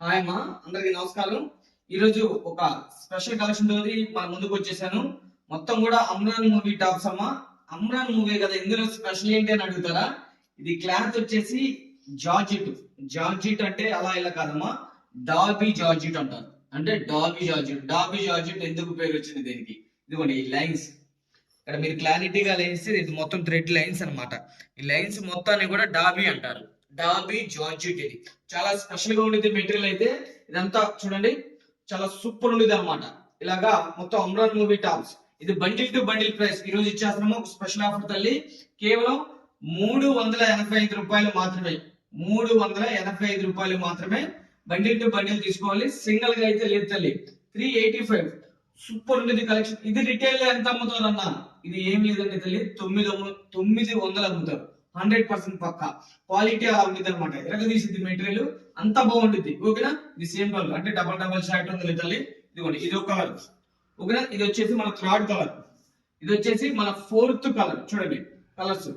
Hi అమ్మా, అందరికి నమస్కారం. ఈరోజు ఒక స్పెషల్ కలెక్షన్ తోటి మన ముందుకు వచ్చేసాను. మొత్తం కూడా అమ్రాన్ మూవీ టాప్స్ అమ్మా. అమ్రాన్ మూవీ కదా, ఇందులో స్పెషల్ ఏంటి అని అడుగుతారా? ఇది క్లాత్ వచ్చేసి జార్జిట్. జార్జిట్ అంటే అలా ఇలా కాదమ్మా, డాబీ జార్జిట్ అంటారు. అంటే డాబీ జార్జిట్. డాబీ జార్జిట్ ఎందుకు పేరు వచ్చింది దీనికి? ఇదిగోండి ఈ లైన్స్. ఇక్కడ మీరు క్లారిటీగా లైన్స్, ఇది మొత్తం థ్రెడ్ లైన్స్ అన్నమాట. ఈ లైన్స్ మొత్తాన్ని కూడా డాబీ అంటారు. Dobby georgette. ఇది చాలా స్పెషల్ గా ఉండేది మెటీరియల్. అయితే ఇదంతా చూడండి, చాలా సూపర్ ఉండేది అనమాట. ఇలాగా మొత్తం అమ్రాన్ మూవీ టాప్స్. ఇది బండిల్ టు బండిల్ ప్రైస్ ఈ రోజు ఇచ్చేస్తున్నాము. ఒక స్పెషల్ ఆఫర్ తల్లి, కేవలం 385 రూపాయలు మాత్రమే. 385 రూపాయలు మాత్రమే. బండిల్ టు బండిల్ తీసుకోవాలి, సింగిల్ గా అయితే లేదు తల్లి. 385. సూపర్ ఉండేది కలెక్షన్. ఇది రిటైల్ లో ఎంత అమ్ముతారు అన్న? ఇది ఏం లేదంటే తల్లి, 900 అమ్ముతారు. 100% పక్క క్వాలిటీ అలా ఉంటుంది అనమాట. ఎరగదీసింది మెటీరియల్, అంత బాగుంటుంది. ఓకేనా? ఇది సేమ్ కలర్, అంటే డబల్ షర్ట్ ఉంది తల్లి. ఇదిగోండి, ఇది ఒక కలర్. ఓకేనా? ఇది వచ్చేసి మన థర్డ్ కలర్. ఇది వచ్చేసి మన ఫోర్త్ కలర్. చూడండి కలర్స్.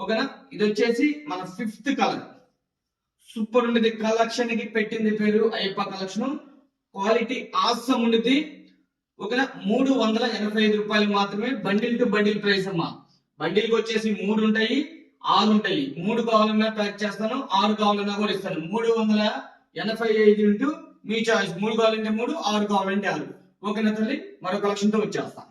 ఓకేనా? ఇది వచ్చేసి మన ఫిఫ్త్ కలర్. సూపర్ ఉండేది. కలెక్షన్ కి పెట్టింది పేరు అయ్యప్ప కలెక్షన్. క్వాలిటీ ఆసమ్ ఉండేది. ఓకేనా? 385 రూపాయలు మాత్రమే. బండిల్ టు బండిల్ ప్రైస్ అమ్మా. బండిల్ కి వచ్చేసి 3 ఉంటాయి, 6 ఉంటాయి. 3 కావాలన్నా ప్యాక్ చేస్తాను, 6 కావాలన్నా కూడా ఇస్తాను. 385 ఇంటూ మీ చాయిస్. 3 కావాలంటే 3, 6 కావాలంటే 6. ఓకేనా తల్లి? మరో కలెక్షన్ తో వచ్చేస్తాను.